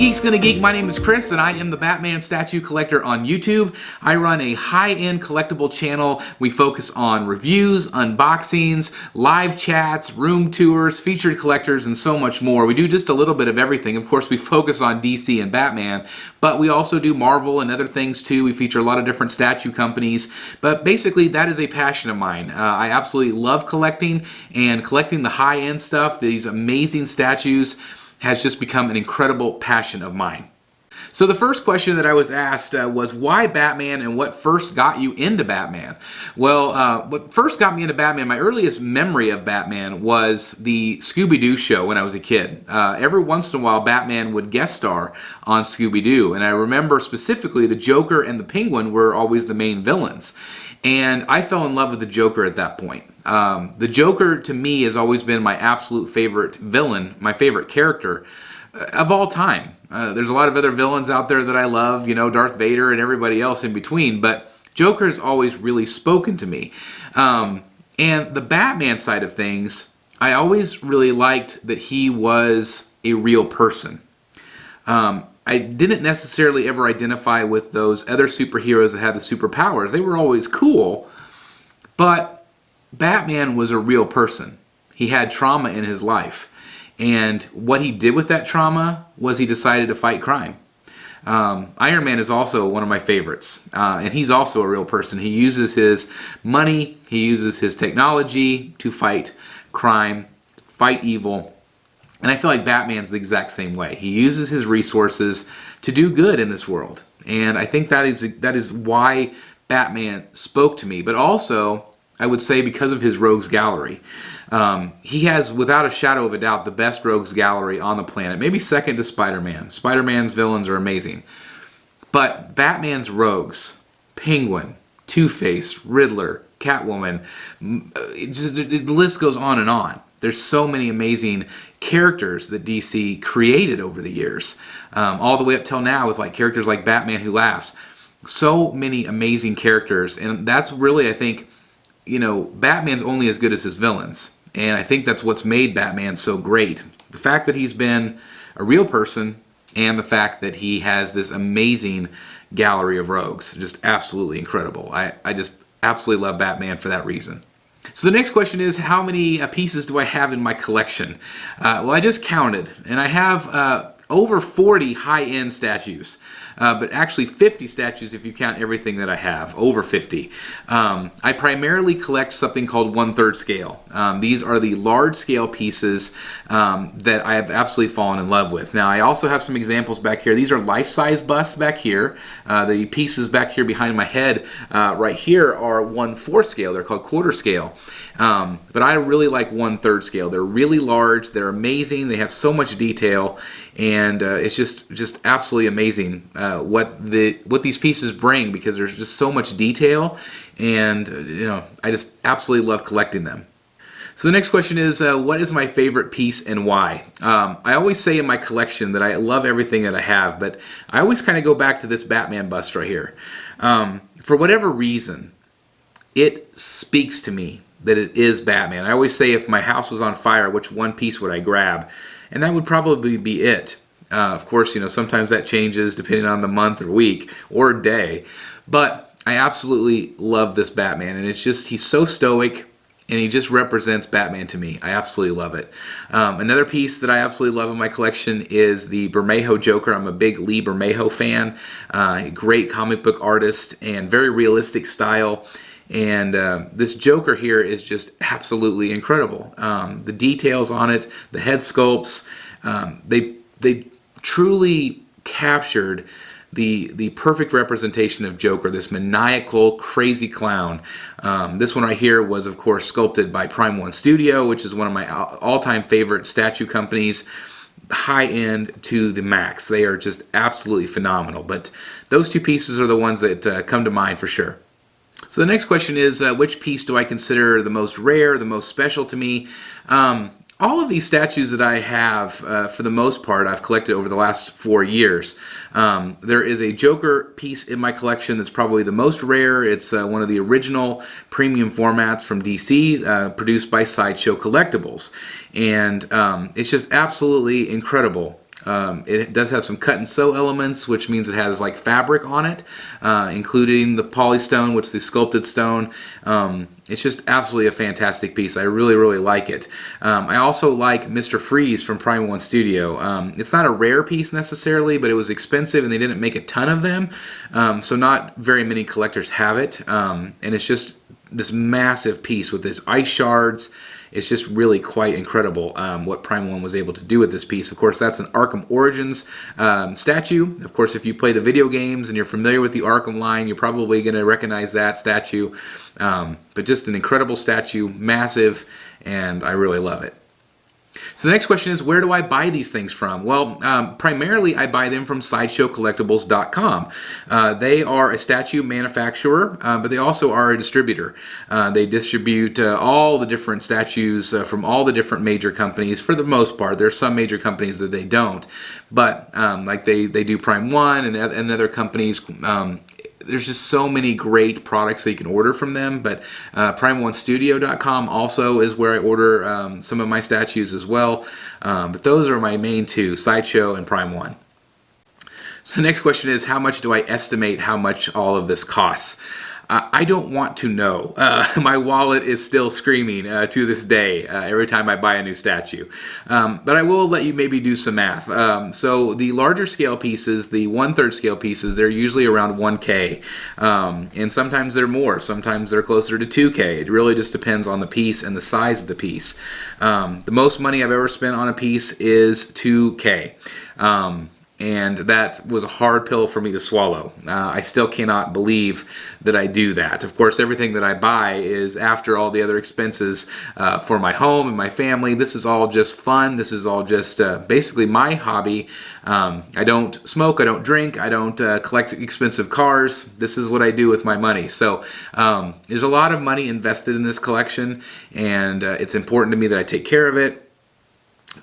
Geek's Gonna Geek, my name is Chris and I am the Batman statue collector on YouTube. I run a high-end collectible channel. We focus on reviews, unboxings, live chats, room tours, featured collectors, and so much more. We do just a little bit of everything. Of course, we focus on DC and Batman, but we also do Marvel and other things too. We feature a lot of different statue companies, but basically that is a passion of mine. I absolutely love collecting, and collecting the high-end stuff, these amazing statues, has just become an incredible passion of mine. So the first question that I was asked was why Batman and what first got you into Batman? Well, what first got me into Batman, my earliest memory of Batman was the Scooby-Doo show when I was a kid. Every once in a while Batman would guest star on Scooby-Doo, and I remember specifically the Joker and the Penguin were always the main villains. And I fell in love with the Joker at that point. The Joker to me has always been my absolute favorite villain, my favorite character of all time. There's a lot of other villains out there that I love, you know, Darth Vader and everybody else in between, but Joker has always really spoken to me. And the Batman side of things, I always really liked that he was a real person. I didn't necessarily ever identify with those other superheroes that had the superpowers. They were always cool, but Batman was a real person. He had trauma in his life, and what he did with that trauma was he decided to fight crime. Iron Man is also one of my favorites, and he's also a real person. He uses his money, he uses his technology to fight crime, fight evil. And I feel like Batman's the exact same way. He uses his resources to do good in this world. And I think that is why Batman spoke to me. But also, I would say because of his rogues gallery. He has, without a shadow of a doubt, the best rogues gallery on the planet. Maybe second to Spider-Man. Spider-Man's villains are amazing. But Batman's rogues, Penguin, Two-Face, Riddler, Catwoman, the list goes on and on. There's so many amazing characters that DC created over the years, all the way up till now with like characters like Batman Who Laughs. So many amazing characters, and that's really, I think, you know, Batman's only as good as his villains, and I think that's what's made Batman so great. The fact that he's been a real person, and the fact that he has this amazing gallery of rogues, just absolutely incredible. I just absolutely love Batman for that reason. So the next question is, how many pieces do I have in my collection? Well, I just counted, and I have over 40 high-end statues, but actually 50 statues if you count everything that I have, over 50. I primarily collect something called 1/3 scale. These are the large-scale pieces that I have absolutely fallen in love with. Now, I also have some examples back here. These are life-size busts back here. The pieces back here behind my head right here are 1/4 scale. They're called quarter scale. But I really like 1/3 scale. They're really large. They're amazing. They have so much detail, and it's just absolutely amazing what these pieces bring, because there's just so much detail, and you know, I just absolutely love collecting them. So the next question is, what is my favorite piece and why? I always say in my collection that I love everything that I have, but I always kind of go back to this Batman bust right here. For whatever reason, it speaks to me that it is Batman. I always say if my house was on fire, which one piece would I grab? And that would probably be it. Of course, you know, sometimes that changes depending on the month or week or day. But I absolutely love this Batman, and it's just, he's so stoic, and he just represents Batman to me. I absolutely love it. Another piece that I absolutely love in my collection is the Bermejo Joker. I'm a big Lee Bermejo fan. Great comic book artist and very realistic style. And this Joker here is just absolutely incredible. The details on it, the head sculpts, they truly captured the perfect representation of Joker, this maniacal, crazy clown. This one right here was, of course, sculpted by Prime One Studio, which is one of my all-time favorite statue companies. High-end to the max. They are just absolutely phenomenal. But those two pieces are the ones that come to mind for sure. So the next question is, which piece do I consider the most rare, the most special to me? All of these statues that I have, for the most part, I've collected over the last 4 years. There is a Joker piece in my collection that's probably the most rare. It's one of the original premium formats from DC, produced by Sideshow Collectibles. And it's just absolutely incredible. It does have some cut and sew elements, which means it has like fabric on it, including the polystone, which is the sculpted stone. It's just absolutely a fantastic piece. I really, really like it. I also like Mr. Freeze from Prime One Studio. It's not a rare piece necessarily, but it was expensive and they didn't make a ton of them. So not very many collectors have it. And it's just this massive piece with this ice shards. It's just really quite incredible what Prime One was able to do with this piece. Of course, that's an Arkham Origins statue. Of course, if you play the video games and you're familiar with the Arkham line, you're probably going to recognize that statue. But just an incredible statue, massive, and I really love it. So the next question is, where do I buy these things from? Well, primarily I buy them from SideshowCollectibles.com. They are a statue manufacturer, but they also are a distributor. They distribute all the different statues from all the different major companies for the most part. There's some major companies that they don't, but like they do Prime One and other companies. There's just so many great products that you can order from them, but Prime1Studio.com also is where I order some of my statues as well. But those are my main two, Sideshow and Prime One. So the next question is, how much do I estimate how much all of this costs? I don't want to know. My wallet is still screaming to this day every time I buy a new statue. But I will let you maybe do some math. So the larger scale pieces, the 1/3 scale pieces, they're usually around 1K. And sometimes they're more. Sometimes they're closer to 2K. It really just depends on the piece and the size of the piece. The most money I've ever spent on a piece is 2K. And that was a hard pill for me to swallow. I still cannot believe that I do that. Of course, everything that I buy is after all the other expenses for my home and my family. This is all just fun. This is all just basically my hobby. I don't smoke, I don't drink, I don't collect expensive cars. This is what I do with my money. So there's a lot of money invested in this collection, and it's important to me that I take care of it.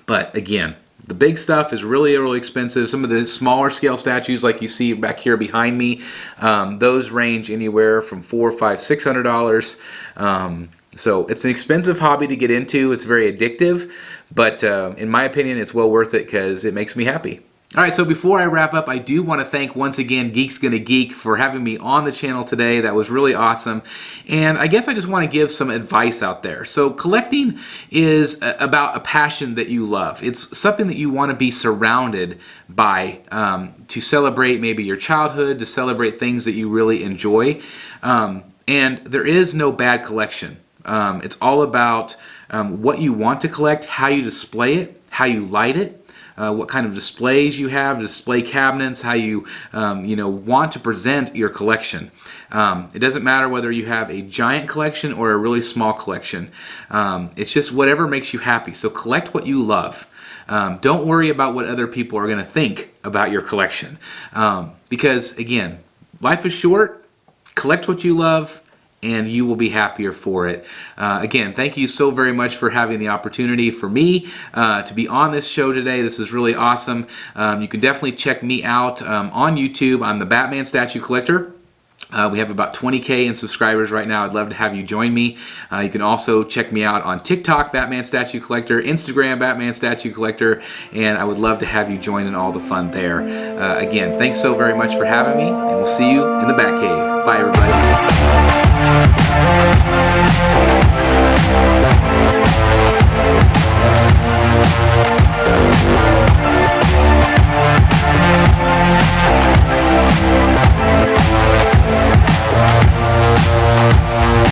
But again, the big stuff is really, really expensive. Some of the smaller scale statues, like you see back here behind me, those range anywhere from $400, $500, $600. So it's an expensive hobby to get into. It's very addictive, but in my opinion, it's well worth it because it makes me happy. All right, so before I wrap up, I do want to thank once again Geeks Gonna Geek for having me on the channel today. That was really awesome. And I guess I just want to give some advice out there. So collecting is about a passion that you love. It's something that you want to be surrounded by to celebrate maybe your childhood, to celebrate things that you really enjoy. And there is no bad collection. It's all about what you want to collect, how you display it, how you light it. What kind of displays you have, display cabinets, how you want to present your collection. It doesn't matter whether you have a giant collection or a really small collection. It's just whatever makes you happy. So collect what you love. Don't worry about what other people are going to think about your collection. Because again, life is short. Collect what you love, and you will be happier for it. Again, thank you so very much for having the opportunity for me to be on this show today. This is really awesome. You can definitely check me out on YouTube. I'm the Batman Statue Collector. We have about 20K in subscribers right now. I'd love to have you join me. You can also check me out on TikTok, Batman Statue Collector, Instagram, Batman Statue Collector, and I would love to have you join in all the fun there. Again, thanks so very much for having me, and we'll see you in the Batcave. Bye, everybody.